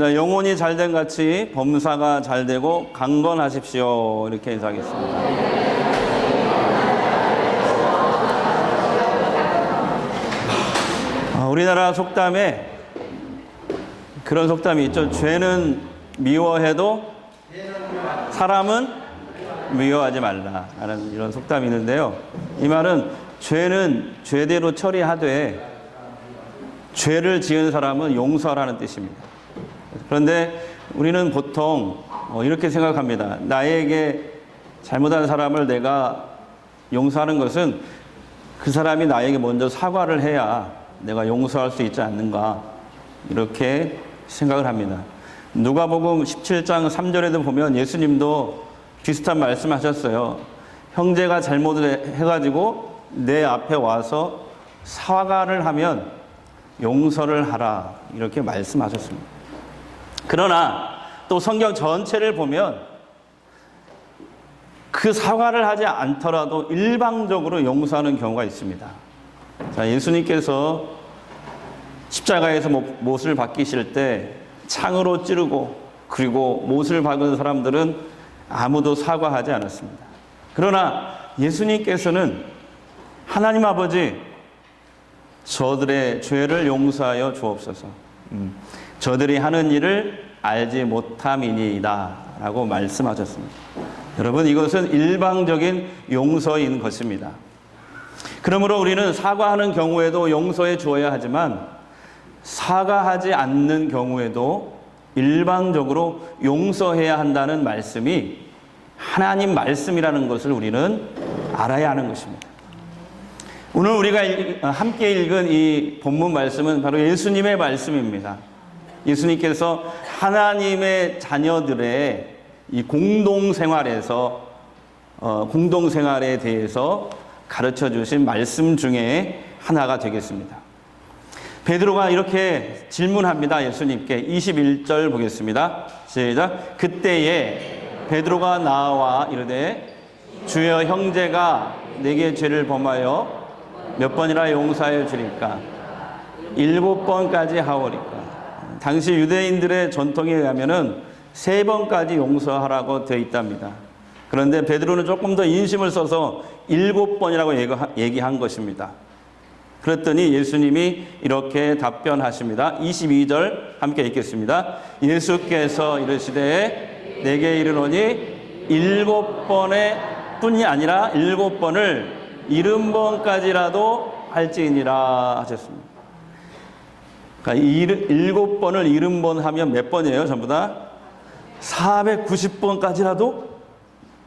영혼이 잘된 같이 범사가 잘되고 강건하십시오. 이렇게 인사하겠습니다. 우리나라 속담에 그런 속담이 있죠. 죄는 미워해도 사람은 미워하지 말라 라는 이런 속담이 있는데요. 이 말은 죄는 죄대로 처리하되 죄를 지은 사람은 용서하라는 뜻입니다. 그런데 우리는 보통 이렇게 생각합니다. 나에게 잘못한 사람을 내가 용서하는 것은 그 사람이 나에게 먼저 사과를 해야 내가 용서할 수 있지 않는가, 이렇게 생각을 합니다. 누가복음 17장 3절에도 보면 예수님도 비슷한 말씀하셨어요. 형제가 잘못을 해가지고 내 앞에 와서 사과를 하면 용서를 하라, 이렇게 말씀하셨습니다. 그러나 또 성경 전체를 보면 그 사과를 하지 않더라도 일방적으로 용서하는 경우가 있습니다. 자, 예수님께서 십자가에서 못을 박히실 때 창으로 찌르고 그리고 못을 박은 사람들은 아무도 사과하지 않았습니다. 그러나 예수님께서는 하나님 아버지, 저들의 죄를 용서하여 주옵소서. 저들이 하는 일을 알지 못함이니이다 라고 말씀하셨습니다. 여러분, 이것은 일방적인 용서인 것입니다. 그러므로 우리는 사과하는 경우에도 용서해 주어야 하지만 사과하지 않는 경우에도 일방적으로 용서해야 한다는 말씀이 하나님 말씀이라는 것을 우리는 알아야 하는 것입니다. 오늘 우리가 함께 읽은 이 본문 말씀은 바로 예수님의 말씀입니다. 예수님께서 하나님의 자녀들의 이 공동생활에서 공동생활에 대해서 가르쳐 주신 말씀 중에 하나가 되겠습니다. 베드로가 이렇게 질문합니다. 예수님께 21절 보겠습니다. 시작. 그때에 베드로가 나와 이르되 주여, 형제가 내게 죄를 범하여 몇 번이나 용서하여 주리까? 7번까지 하오리까? 당시 유대인들의 전통에 의하면은 3번까지 용서하라고 되어 있답니다. 그런데 베드로는 조금 더 인심을 써서 7번이라고 얘기한 것입니다. 그랬더니 예수님이 이렇게 답변하십니다. 22절 함께 읽겠습니다. 예수께서 이르시되 내게 이르노니 7번의 뿐이 아니라 7번을 70번까지라도 할지니라 하셨습니다. 그러니까 7번을 70번 하면 몇 번이에요? 전부 다 490번까지라도.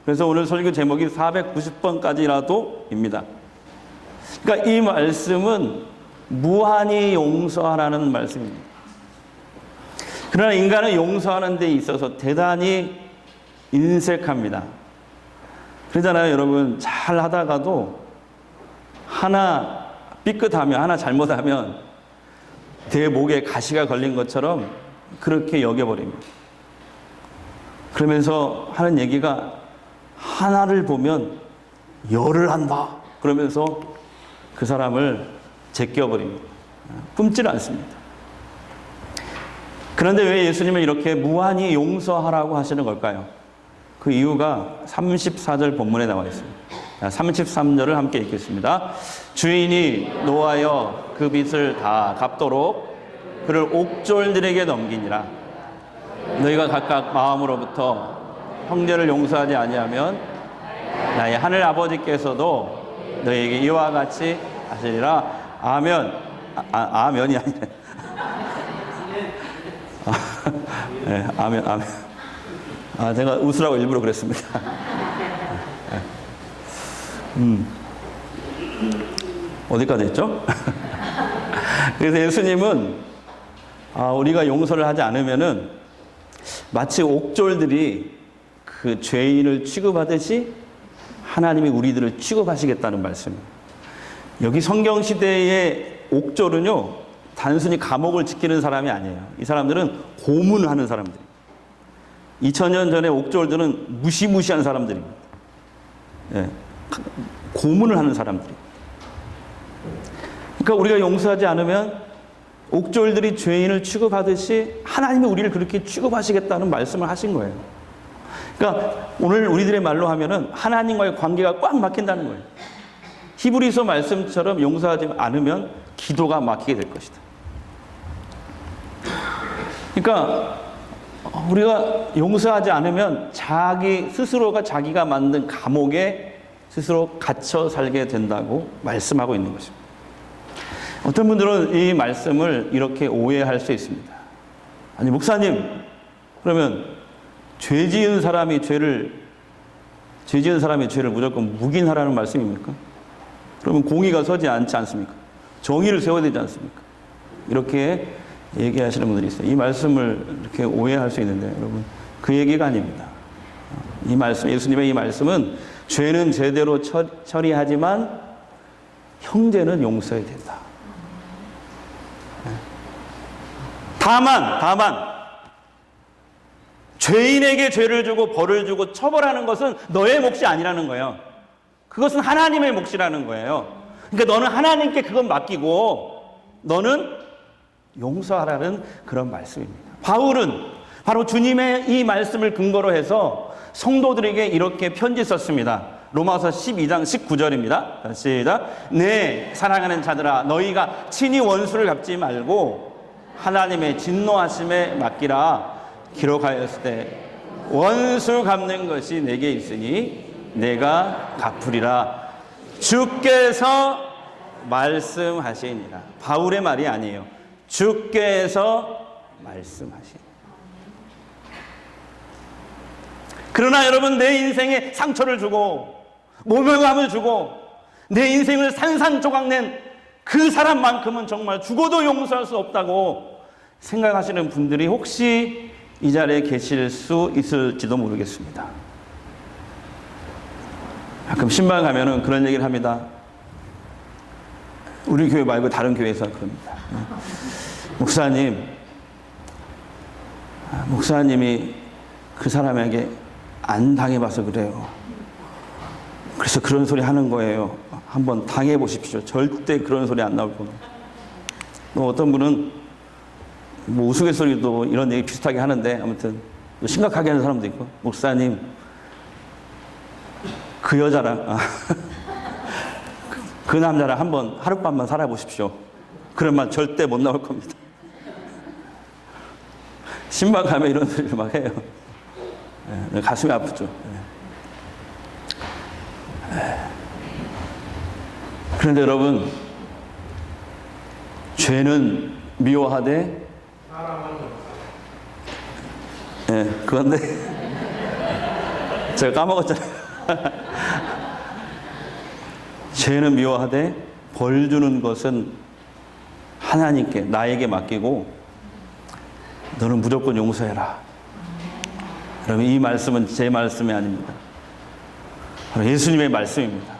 그래서 오늘 설교 제목이 490번까지라도입니다. 그러니까 이 말씀은 무한히 용서하라는 말씀입니다. 그러나 인간은 용서하는 데 있어서 대단히 인색합니다. 그러잖아요, 여러분. 잘 하다가도 하나 삐끗하면, 하나 잘못하면 내 목에 가시가 걸린 것처럼 그렇게 여겨버립니다. 그러면서 하는 얘기가 하나를 보면 열을 한다, 그러면서 그 사람을 제껴버립니다. 품질 않습니다. 그런데 왜 예수님은 이렇게 무한히 용서하라고 하시는 걸까요? 그 이유가 34절 본문에 나와 있습니다. 33절을 함께 읽겠습니다. 주인이 노하여 그 빚을 다 갚도록 그를 옥졸들에게 넘기니라. 너희가 각각 마음으로부터 형제를 용서하지 아니하면 나의 하늘 아버지께서도 너희에게 이와 같이 하시리라. 아멘. 아멘이 아니라 네, 아멘, 아멘. 제가 웃으라고 일부러 그랬습니다. 어디까지 했죠? 그래서 예수님은 우리가 용서를 하지 않으면은 마치 옥졸들이 그 죄인을 취급하듯이 하나님이 우리들을 취급하시겠다는 말씀입니다. 여기 성경시대의 옥졸은요, 단순히 감옥을 지키는 사람이 아니에요. 이 사람들은 고문하는 사람들이에요. 2000년 전에 옥졸들은 무시무시한 사람들입니다. 예, 고문을 하는 사람들이에요. 그러니까 우리가 용서하지 않으면 옥졸들이 죄인을 취급하듯이 하나님이 우리를 그렇게 취급하시겠다는 말씀을 하신 거예요. 그러니까 오늘 우리들의 말로 하면은 하나님과의 관계가 꽉 막힌다는 거예요. 히브리서 말씀처럼 용서하지 않으면 기도가 막히게 될 것이다. 그러니까 우리가 용서하지 않으면 자기 스스로가 자기가 만든 감옥에 스스로 갇혀 살게 된다고 말씀하고 있는 것입니다. 어떤 분들은 이 말씀을 이렇게 오해할 수 있습니다. 아니, 목사님, 그러면 죄 지은 사람의 죄를 무조건 묵인하라는 말씀입니까? 그러면 공의가 서지 않지 않습니까? 정의를 세워야 되지 않습니까? 이렇게 얘기하시는 분들이 있어요. 이 말씀을 이렇게 오해할 수 있는데, 여러분, 그 얘기가 아닙니다. 이 말씀, 예수님의 이 말씀은 죄는 제대로 처리하지만 형제는 용서해야 된다. 다만 죄인에게 죄를 주고 벌을 주고 처벌하는 것은 너의 몫이 아니라는 거예요. 그것은 하나님의 몫이라는 거예요. 그러니까 너는 하나님께 그건 맡기고 너는 용서하라는 그런 말씀입니다. 바울은 바로 주님의 이 말씀을 근거로 해서 성도들에게 이렇게 편지 썼습니다. 로마서 12장 19절입니다. 시작. 네, 사랑하는 자들아, 너희가 친히 원수를 갚지 말고 하나님의 진노하심에 맡기라. 기록하였을 때 원수 갚는 것이 내게 있으니 내가 갚으리라. 주께서 말씀하시니라. 바울의 말이 아니에요. 주께서 말씀하시니라. 그러나 여러분, 내 인생에 상처를 주고 모멸감을 주고 내 인생을 산산조각낸 그 사람만큼은 정말 죽어도 용서할 수 없다고 생각하시는 분들이 혹시 이 자리에 계실 수 있을지도 모르겠습니다. 가끔 신방 가면은 그런 얘기를 합니다. 우리 교회 말고 다른 교회에서 그럽니다. 목사님이 그 사람에게 안 당해봐서 그래요. 그래서 그런 소리 하는 거예요. 한번 당해보십시오. 절대 그런 소리 안 나올 거예요. 또 어떤 분은 뭐 우스갯소리도 이런 얘기 비슷하게 하는데, 아무튼 심각하게 하는 사람도 있고, 목사님, 그 여자랑 그 남자랑 한번 하룻밤만 살아보십시오. 그러면 절대 못 나올 겁니다. 신방 가면 이런 소리를 막 해요. 네, 가슴이 아프죠. 그런데 여러분, 죄는 미워하되, 그건데 제가 까먹었잖아요. 죄는 미워하되 벌 주는 것은 하나님께, 나에게 맡기고 너는 무조건 용서해라. 여러분, 이 말씀은 제 말씀이 아닙니다. 바로 예수님의 말씀입니다.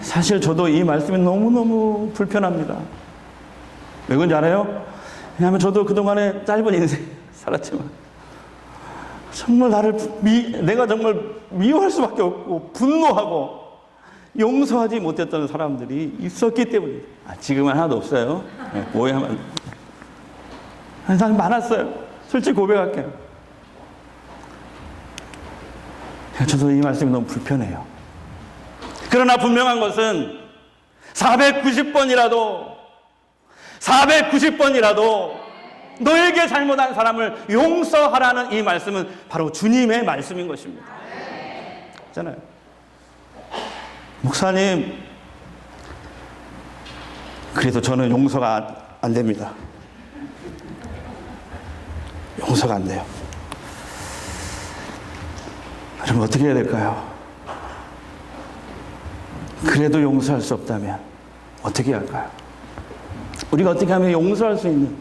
사실 저도 이 말씀이 너무너무 불편합니다. 왜 그런지 알아요? 왜냐하면 저도 그동안에 짧은 인생 살았지만 정말 내가 정말 미워할 수밖에 없고 분노하고 용서하지 못했던 사람들이 있었기 때문에. 지금은 하나도 없어요. 오해하면 사람이 많았어요. 솔직히 고백할게요. 저도 이 말씀이 너무 불편해요. 그러나 분명한 것은 490번이라도 너에게 잘못한 사람을 용서하라는 이 말씀은 바로 주님의 말씀인 것입니다. 있잖아요. 목사님, 그래도 저는 용서가 안 됩니다. 용서가 안 돼요. 그럼 어떻게 해야 될까요? 그래도 용서할 수 없다면 어떻게 해야 할까요? 우리가 어떻게 하면 용서할 수 있는,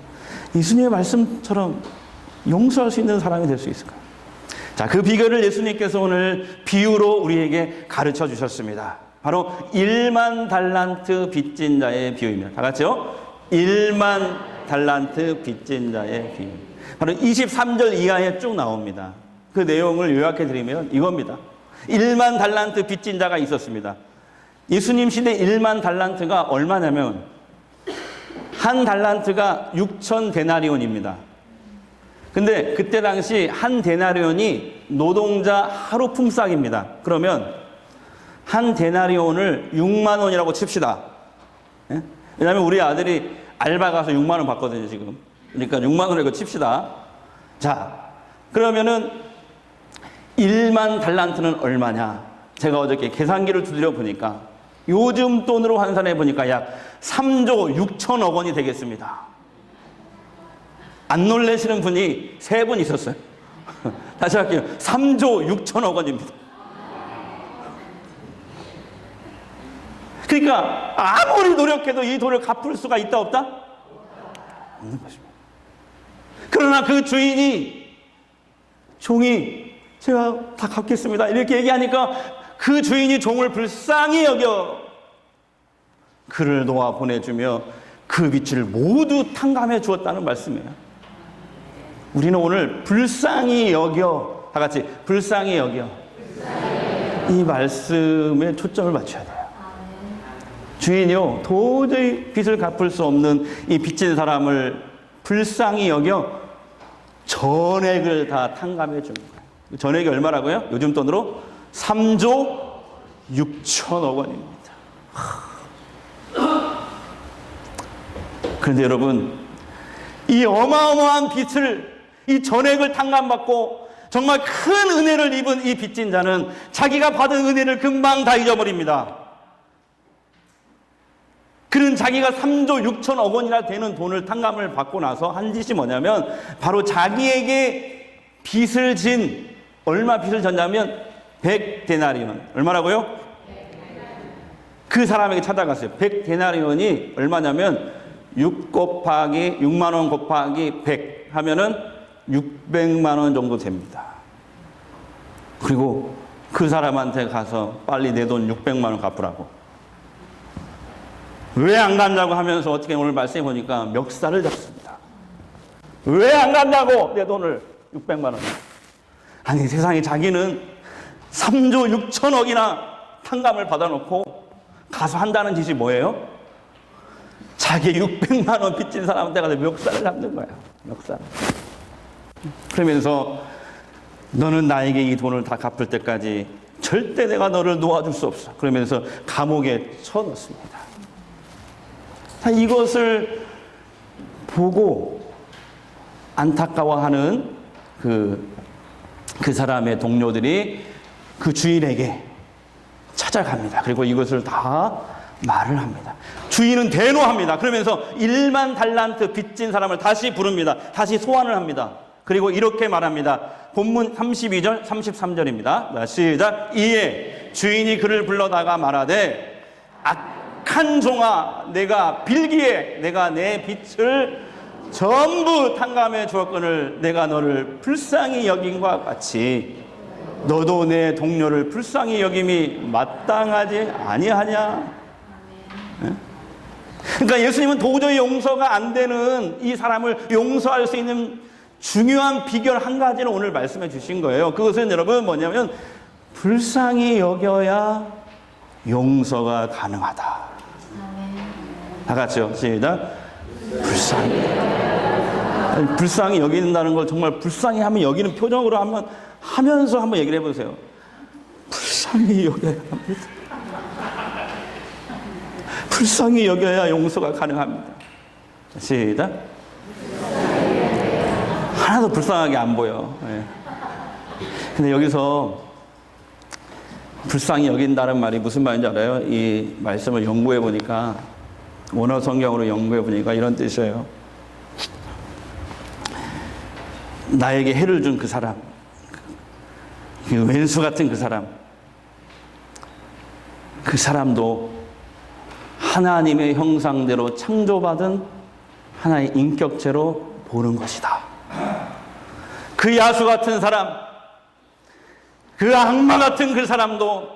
예수님의 말씀처럼 용서할 수 있는 사람이 될 수 있을까요? 자, 그 비결을 예수님께서 오늘 비유로 우리에게 가르쳐 주셨습니다. 바로 1만 달란트 빚진 자의 비유입니다. 다 같이요. 1만 달란트 빚진 자의 비유. 바로 23절 이하에 쭉 나옵니다. 그 내용을 요약해 드리면 이겁니다. 1만 달란트 빚진 자가 있었습니다. 예수님 시대 1만 달란트가 얼마냐면 한 달란트가 6천 데나리온입니다. 근데 그때 당시 한 데나리온이 노동자 하루 품삯입니다. 그러면 한 데나리온을 6만 원이라고 칩시다. 예? 왜냐하면 우리 아들이 알바 가서 6만 원 받거든요, 지금. 그러니까 6만 원이라고 칩시다. 자, 그러면은 1만 달란트는 얼마냐? 제가 어저께 계산기를 두드려 보니까 요즘 돈으로 환산해 보니까 약 3조 6천억 원이 되겠습니다. 안 놀라시는 분이 3분 있었어요. 다시 할게요. 3조 6천억 원입니다. 그러니까 아무리 노력해도 이 돈을 갚을 수가 있다 없다? 없는 것입니다. 그러나 그 종이 제가 다 갚겠습니다 이렇게 얘기하니까 그 주인이 종을 불쌍히 여겨 그를 놓아 보내주며 그 빚을 모두 탕감해 주었다는 말씀이에요. 우리는 오늘 불쌍히 여겨, 다 같이 불쌍히 여겨, 이 말씀에 초점을 맞춰야 돼요. 주인이요, 도저히 빚을 갚을 수 없는 이 빚진 사람을 불쌍히 여겨 전액을 다 탕감해 주는 거예요. 전액이 얼마라고요? 요즘 돈으로 3조 6천억 원입니다. 그런데 여러분, 이 어마어마한 빚을, 이 전액을 탕감받고 정말 큰 은혜를 입은 이 빚진 자는 자기가 받은 은혜를 금방 다 잊어버립니다. 그는 자기가 3조 6천억 원이나 되는 돈을 탕감을 받고 나서 한 짓이 뭐냐면 바로 자기에게 빚을 진, 얼마 빚을 졌냐면 100데나리온. 얼마라고요? 그 사람에게 찾아갔어요. 100데나리온이 얼마냐면 6만 원 곱하기 100 하면은 600만 원 정도 됩니다. 그리고 그 사람한테 가서 빨리 내 돈 600만 원 갚으라고. 왜 안 간다고 하면서 어떻게 오늘 말씀해 보니까 멱살을 잡습니다. 왜 안 간다고 내 돈을 600만 원. 아니 세상에 자기는 3조 6천억이나 탕감을 받아놓고 가서 한다는 짓이 뭐예요? 자기 600만 원 빚진 사람한테 가서 멱살을 잡는 거야. 멱살. 그러면서 너는 나에게 이 돈을 다 갚을 때까지 절대 내가 너를 놓아줄 수 없어. 그러면서 감옥에 쳐넣습니다. 이것을 보고 안타까워하는 그 사람의 동료들이 그 주인에게 찾아갑니다. 그리고 이것을 다 말을 합니다. 주인은 대노합니다. 그러면서 1만 달란트 빚진 사람을 다시 부릅니다. 다시 소환을 합니다. 그리고 이렇게 말합니다. 본문 32절, 33절입니다. 시작. 이에 주인이 그를 불러다가 말하되 악한 종아, 내가 빌기에 내가 내 빚을 전부 탕감해 주었거늘 내가 너를 불쌍히 여김과 같이 너도 내 동료를 불쌍히 여김이 마땅하지 아니하냐? 그러니까 예수님은 도저히 용서가 안 되는 이 사람을 용서할 수 있는 중요한 비결 한 가지를 오늘 말씀해 주신 거예요. 그것은 여러분 뭐냐면 불쌍히 여겨야 용서가 가능하다. 다 같이요. 시작. 불쌍히 여긴다는 걸 정말 불쌍히 하면 여기는 표정으로 하면서 한번 얘기를 해보세요. 불쌍히 여겨야 합니다. 불쌍히 여겨야 용서가 가능합니다. 시작. 하나도 불쌍하게 안 보여. 네. 근데 여기서 불쌍히 여긴다는 말이 무슨 말인지 알아요? 이 말씀을 연구해 보니까, 원어 성경으로 연구해 보니까 이런 뜻이에요. 나에게 해를 준 그 사람, 그 왼수 같은 그 사람도 하나님의 형상대로 창조받은 하나의 인격체로 보는 것이다. 그 야수 같은 사람, 그 악마 같은 그 사람도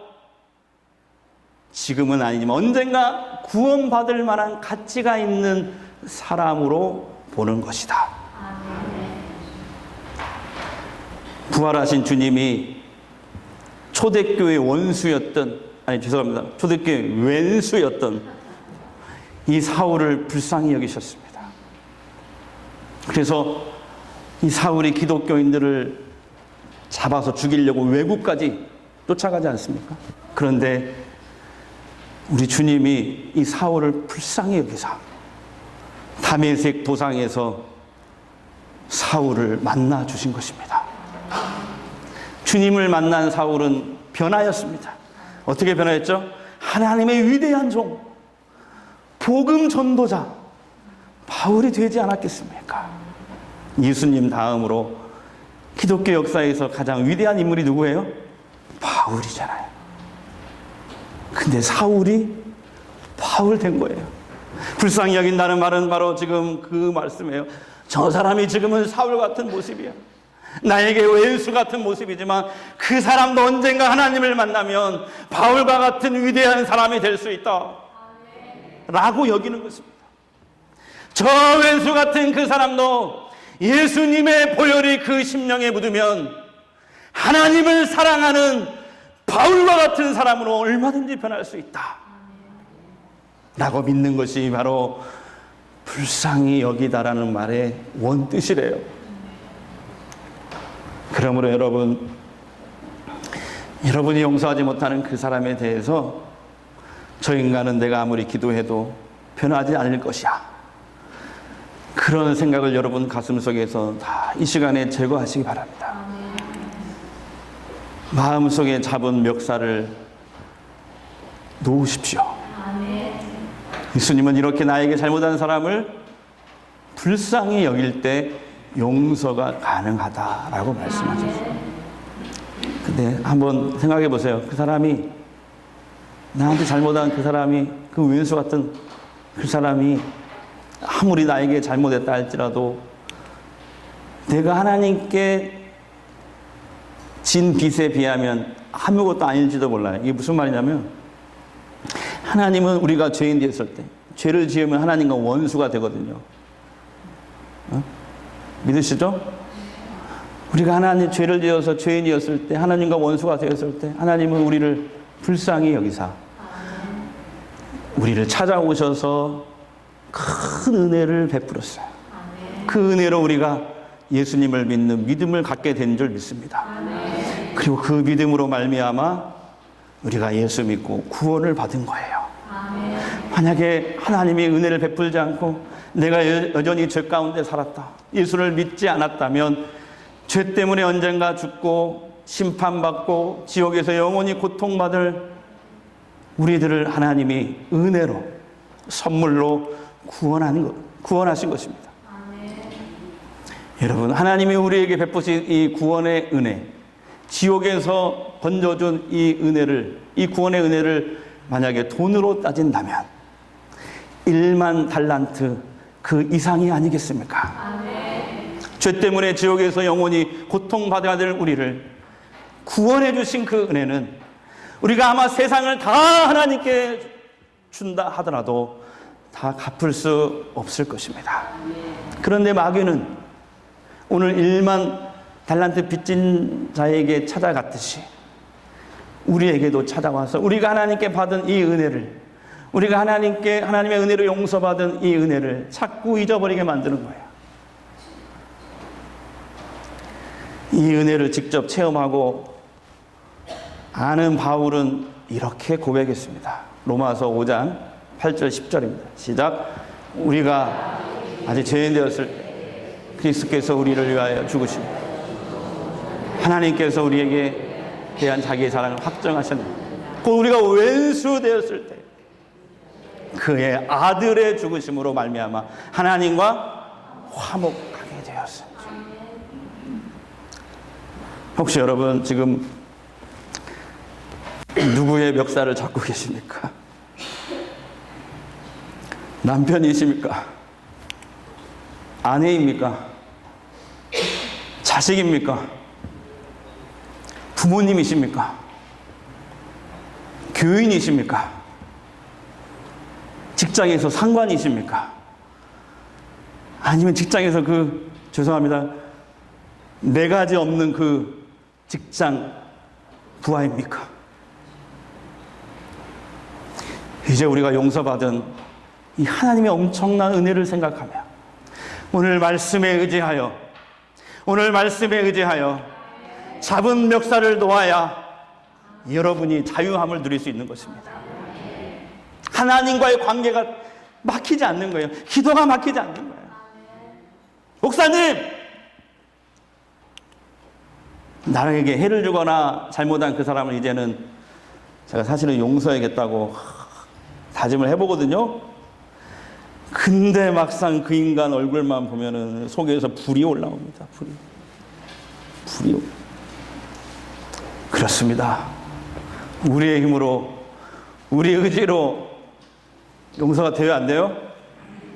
지금은 아니지만 언젠가 구원받을 만한 가치가 있는 사람으로 보는 것이다. 부활하신 주님이 초대교회 원수였던, 아니 죄송합니다, 초대교회 왼수였던 이 사울을 불쌍히 여기셨습니다. 그래서 이 사울이 기독교인들을 잡아서 죽이려고 외국까지 쫓아가지 않습니까? 그런데 우리 주님이 이 사울을 불쌍히 여기사 다메섹 도상에서 사울을 만나 주신 것입니다. 주님을 만난 사울은 변하였습니다. 어떻게 변화했죠? 하나님의 위대한 종, 복음 전도자 바울이 되지 않았겠습니까? 예수님 다음으로 기독교 역사에서 가장 위대한 인물이 누구예요? 바울이잖아요. 근데 사울이 바울 된 거예요. 불쌍히 여긴다는 말은 바로 지금 그 말씀이에요. 저 사람이 지금은 사울 같은 모습이야. 나에게 왼수 같은 모습이지만 그 사람도 언젠가 하나님을 만나면 바울과 같은 위대한 사람이 될 수 있다 라고 여기는 것입니다. 저 왼수 같은 그 사람도 예수님의 보혈이 그 심령에 묻으면 하나님을 사랑하는 바울과 같은 사람으로 얼마든지 변할 수 있다 라고 믿는 것이 바로 불쌍히 여기다라는 말의 원뜻이래요. 그러므로 여러분이 용서하지 못하는 그 사람에 대해서 저 인간은 내가 아무리 기도해도 변하지 않을 것이야, 그런 생각을 여러분 가슴속에서 다 이 시간에 제거하시기 바랍니다. 마음속에 잡은 멱살을 놓으십시오. 예수님은 이렇게 나에게 잘못한 사람을 불쌍히 여길 때 용서가 가능하다라고 말씀하셨어요. 근데 한번 생각해 보세요. 그 사람이, 나한테 잘못한 그 사람이, 그 왼수 같은 그 사람이 아무리 나에게 잘못했다 할지라도 내가 하나님께 진 빚에 비하면 아무것도 아닐지도 몰라요. 이게 무슨 말이냐면, 하나님은 우리가 죄인 되었을 때, 죄를 지으면 하나님과 원수가 되거든요. 믿으시죠? 우리가 하나님 죄를 지어서 죄인이었을 때, 하나님과 원수가 되었을 때 하나님은 우리를 불쌍히 여기사 우리를 찾아오셔서 큰 은혜를 베풀었어요. 그 은혜로 우리가 예수님을 믿는 믿음을 갖게 된 줄 믿습니다. 그리고 그 믿음으로 말미암아 우리가 예수 믿고 구원을 받은 거예요. 만약에 하나님이 은혜를 베풀지 않고 내가 여전히 죄 가운데 살았다, 예수를 믿지 않았다면 죄 때문에 언젠가 죽고 심판받고 지옥에서 영원히 고통받을 우리들을 하나님이 은혜로 선물로 구원하신 것입니다. 여러분, 하나님이 우리에게 베푸신 이 구원의 은혜, 지옥에서 건져준 이 은혜를, 이 구원의 은혜를 만약에 돈으로 따진다면 1만 달란트 그 이상이 아니겠습니까? 죄 때문에 지옥에서 영원히 고통받아야 될 우리를 구원해 주신 그 은혜는 우리가 아마 세상을 다 하나님께 준다 하더라도 다 갚을 수 없을 것입니다. 그런데 마귀는 오늘 1만 달란트 빚진 자에게 찾아갔듯이 우리에게도 찾아와서 우리가 하나님께 받은 이 은혜를, 우리가 하나님의 은혜로 용서받은 이 은혜를 자꾸 잊어버리게 만드는 거예요. 이 은혜를 직접 체험하고 아는 바울은 이렇게 고백했습니다. 로마서 5장 8절 10절입니다. 시작. 우리가 아직 죄인 되었을 때 그리스도께서 우리를 위하여 죽으시고 하나님께서 우리에게 대한 자기의 사랑을 확정하셨는데, 곧 우리가 왼수 되었을 때 그의 아들의 죽으심으로 말미암아 하나님과 화목하게 되었습니다. 혹시 여러분 지금 누구의 멱살을 잡고 계십니까? 남편이십니까? 아내입니까? 자식입니까? 부모님이십니까? 교인이십니까? 직장에서 상관이십니까? 아니면 직장에서 죄송합니다, 4가지 없는 그 직장 부하입니까? 이제 우리가 용서받은 이 하나님의 엄청난 은혜를 생각하며 오늘 말씀에 의지하여 잡은 멱살을 놓아야 여러분이 자유함을 누릴 수 있는 것입니다. 하나님과의 관계가 막히지 않는 거예요. 기도가 막히지 않는 거예요. 목사님, 나에게 해를 주거나 잘못한 그 사람을 이제는 제가 사실은 용서해야겠다고 다짐을 해보거든요. 근데 막상 그 인간 얼굴만 보면은 속에서 불이 올라옵니다. 불이. 그렇습니다. 우리의 힘으로, 우리의 의지로 용서가 돼요, 안 돼요?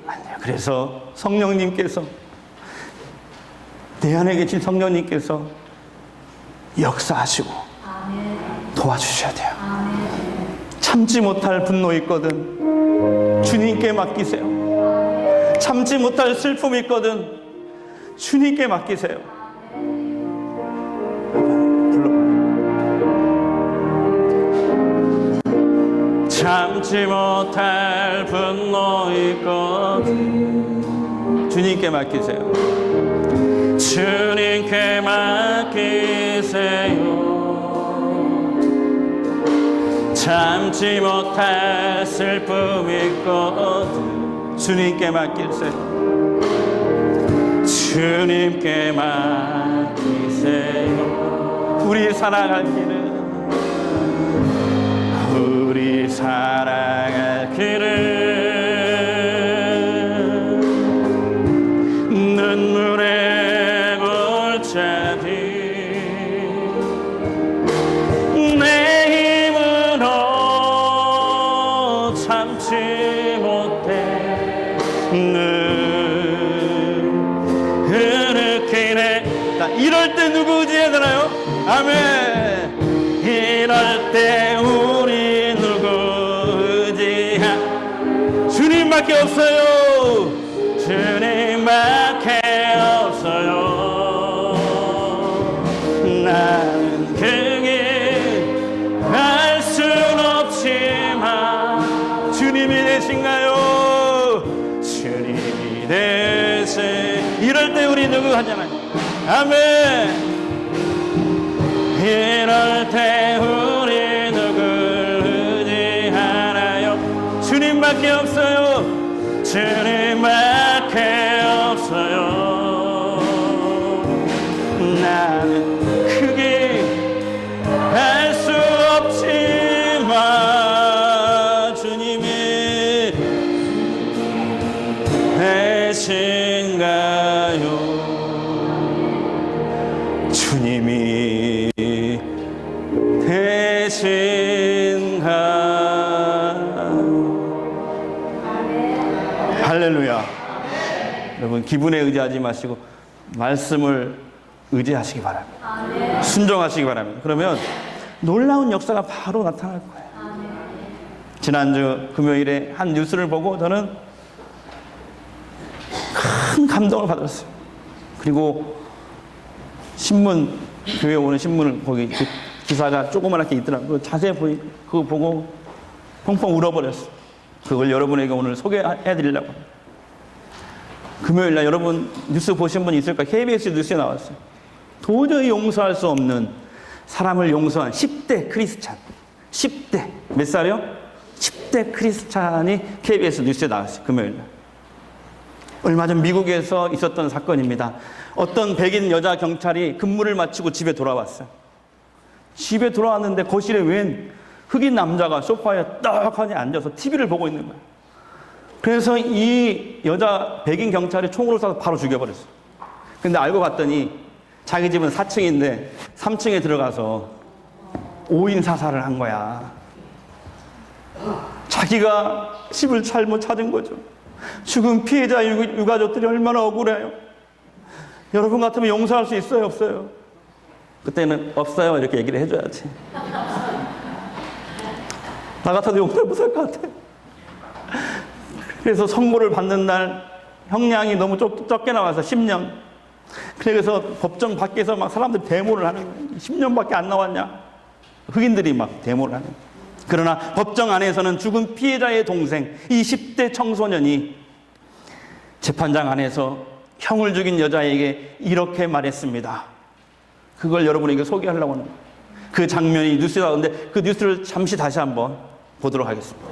안 돼요. 그래서 성령님께서, 내 안에 계신 성령님께서 역사하시고 도와주셔야 돼요. 참지 못할 분노 있거든 주님께 맡기세요. 참지 못할 슬픔이 있거든 주님께 맡기세요. 참지 못할 분노 있거든 주님께 맡기세요. 주님께 맡기세요. 참지 못할 슬픔 있거든 주님께 맡기세요. 주님께 맡기세요. 우리 살아갈 길은 눈물의 골짜기 내 힘으로 참지 못해 흐느끼네. 이럴 때 누구 의지해야 되나요? 아멘. 이럴 때 우리 누구 의지하? 주님밖에 없어요. 주님밖에 없어요. 나는 그게 알 순 없지만 주님이 되신가요? 주님이 되신. 이럴 때 우리 누구 하잖아요. 아멘. 이럴 때 우리 누굴 의지하나요? 주님밖에 없어요. 주님밖에 없어요. 나는 크게 할 수 없지만 주님이 되신가요? 주님이 할렐루야. 여러분 기분에 의지하지 마시고 말씀을 의지하시기 바랍니다. 순종하시기 바랍니다. 그러면 놀라운 역사가 바로 나타날 거예요. 지난주 금요일에 한 뉴스를 보고 저는 큰 감동을 받았어요. 그리고 신문, 교회 오는 신문을 거기 기사가 조그맣게 있더라고요. 자세히 그거 보고 펑펑 울어버렸어요. 그걸 여러분에게 오늘 소개해드리려고 합니다. 금요일날 여러분 뉴스 보신 분 있을까? KBS 뉴스에 나왔어요. 도저히 용서할 수 없는 사람을 용서한 10대 크리스찬. 10대. 몇 살이요? 10대 크리스찬이 KBS 뉴스에 나왔어요. 금요일날. 얼마 전 미국에서 있었던 사건입니다. 어떤 백인 여자 경찰이 근무를 마치고 집에 돌아왔어요. 집에 돌아왔는데 거실에 웬 흑인 남자가 소파에 떡하니 앉아서 TV를 보고 있는 거예요. 그래서 이 여자 백인 경찰이 총으로 쏴서 바로 죽여버렸어요. 근데 알고 봤더니 자기 집은 4층인데 3층에 들어가서 5인 사살을 한 거야. 자기가 집을 잘못 찾은 거죠. 죽은 피해자 유가족들이 얼마나 억울해요. 여러분 같으면 용서할 수 있어요, 없어요? 그때는 없어요 이렇게 얘기를 해줘야지. 나 같아도 용서를 못할 것 같아. 그래서 선고를 받는 날 형량이 너무 적게 나와서 10년. 그래서 법정 밖에서 막 사람들이 데모를 하는 거예요. 10년밖에 안 나왔냐? 흑인들이 막 데모를 하는 거예요. 그러나 법정 안에서는 죽은 피해자의 동생 20대 청소년이 재판장 안에서 형을 죽인 여자에게 이렇게 말했습니다. 그걸 여러분에게 소개하려고 하는 그 장면이 뉴스에 나오는데 그 뉴스를 잠시 다시 한번 보도록 하겠습니다.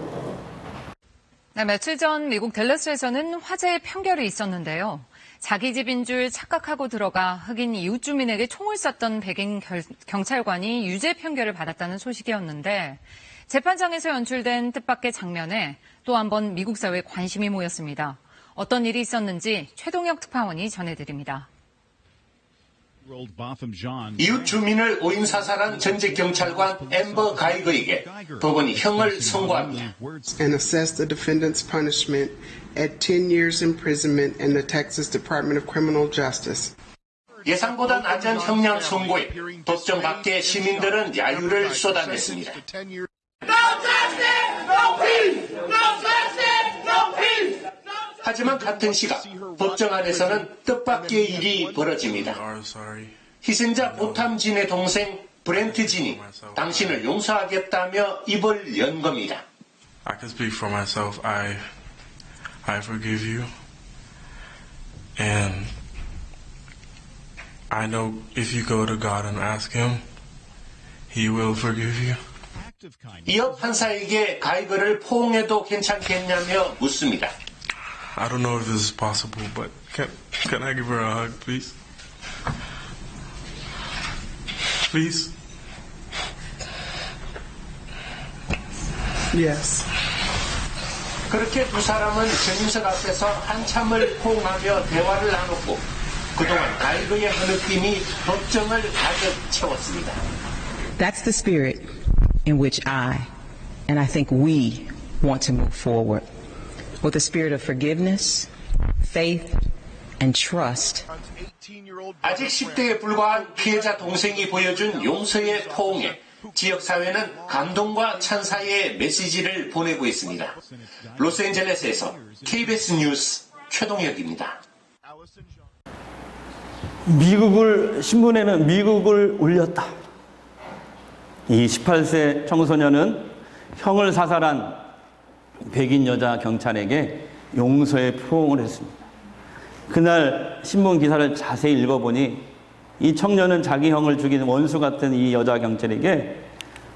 네, 며칠 전 미국 댈러스에서는 화재의 판결이 있었는데요. 자기 집인 줄 착각하고 들어가 흑인 이웃 주민에게 총을 쐈던 백인 경찰관이 유죄 판결을 받았다는 소식이었는데 재판장에서 연출된 뜻밖의 장면에 또 한 번 미국 사회에 관심이 모였습니다. 어떤 일이 있었는지 최동혁 특파원이 전해드립니다. 이웃 주민을 오인 사살한 전직 경찰관 앰버 가이거에게 법원이 형을 선고합니다. And assess the defendant's punishment at 10 years imprisonment in the Texas Department of Criminal Justice. 예상보다 낮은 형량 선고에 법정 밖에 시민들은 야유를 쏟아냈습니다. 하지만 같은 시각 법정 안에서는 뜻밖의 일이 벌어집니다. 희생자 보탐진의 동생 브렌트 진이 당신을 용서하겠다며 입을 연 겁니다. I can speak for myself. I forgive you. And I know if you go to God and ask Him, He will forgive you. 이어 판사에게 가이거를 포옹해도 괜찮겠냐며 묻습니다. I don't know if this is possible, but can I give her a hug, please? Please? Yes. 그렇게 두 사람은 정인석 앞에서 한참을 포옹하며 대화를 나눴고 그동안 가이거의 흐느낌이 법정을 가득 채웠습니다. That's the spirit in which and I think we want to move forward. With a spirit of forgiveness, faith, and trust. 아직 10대에 불과한 피해자 동생이 보여준 용서의 포옹에 지역사회는 감동과 찬사의 메시지를 보내고 있습니다. 로스앤젤레스에서 KBS 뉴스 최동혁입니다. 신문에는 미국을 울렸다. 이 18세 청소년은 형을 사살한 백인 여자 경찰에게 용서의 포옹을 했습니다. 그날 신문 기사를 자세히 읽어보니 이 청년은 자기 형을 죽인 원수 같은 이 여자 경찰에게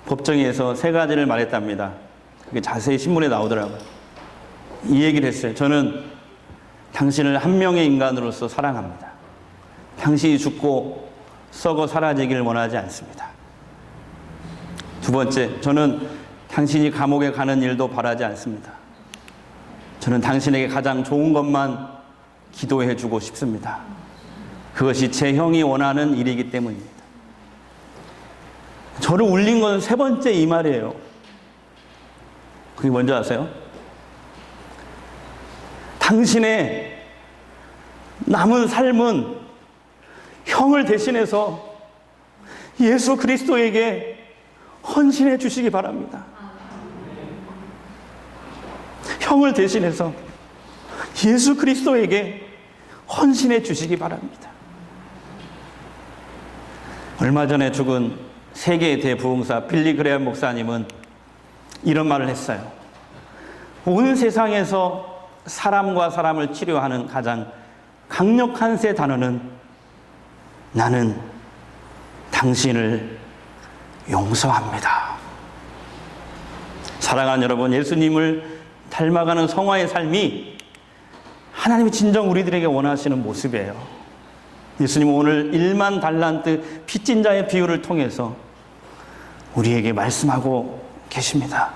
법정에서 3가지를 말했답니다. 그게 자세히 신문에 나오더라고요. 이 얘기를 했어요. 저는 당신을 한 명의 인간으로서 사랑합니다. 당신이 죽고 썩어 사라지기를 원하지 않습니다. 두 번째, 저는 당신이 감옥에 가는 일도 바라지 않습니다. 저는 당신에게 가장 좋은 것만 기도해 주고 싶습니다. 그것이 제 형이 원하는 일이기 때문입니다. 저를 울린 건 3번째 이 말이에요. 그게 뭔지 아세요? 당신의 남은 삶은 형을 대신해서 예수 그리스도에게 헌신해 주시기 바랍니다. 형을 대신해서 예수 그리스도에게 헌신해 주시기 바랍니다. 얼마 전에 죽은 세계 대부흥사 빌리 그레엄 목사님은 이런 말을 했어요. 온 세상에서 사람과 사람을 치료하는 가장 강력한 세 단어는 나는 당신을 용서합니다. 사랑하는 여러분, 예수님을 닮아가는 성화의 삶이 하나님이 진정 우리들에게 원하시는 모습이에요. 예수님은 오늘 1만 달란트 빚진 자의 비유를 통해서 우리에게 말씀하고 계십니다.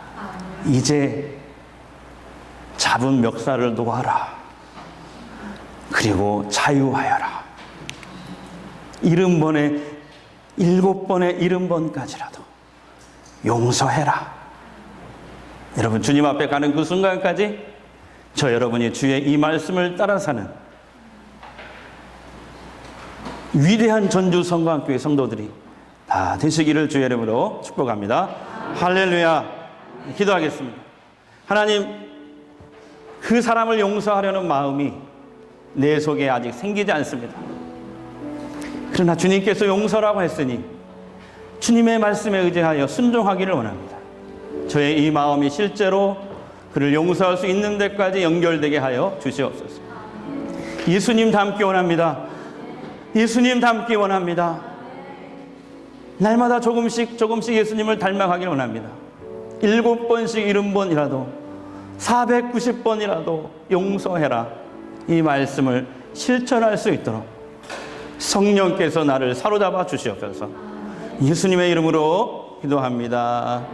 이제 잡은 멱살을 놓아라. 그리고 자유하여라. 70번에 7번에 70번까지라도 용서해라. 여러분, 주님 앞에 가는 그 순간까지 저 여러분이 주의 이 말씀을 따라 사는 위대한 전주 성광교회 성도들이 다 되시기를 주의 이름으로 축복합니다. 할렐루야. 기도하겠습니다. 하나님, 그 사람을 용서하려는 마음이 내 속에 아직 생기지 않습니다. 그러나 주님께서 용서라고 했으니 주님의 말씀에 의지하여 순종하기를 원합니다. 저의 이 마음이 실제로 그를 용서할 수 있는 데까지 연결되게 하여 주시옵소서. 예수님 닮기 원합니다. 예수님 닮기 원합니다. 날마다 조금씩 예수님을 닮아가길 원합니다. 7번씩 70번이라도 490번이라도 용서해라. 이 말씀을 실천할 수 있도록 성령께서 나를 사로잡아 주시옵소서. 예수님의 이름으로 기도합니다.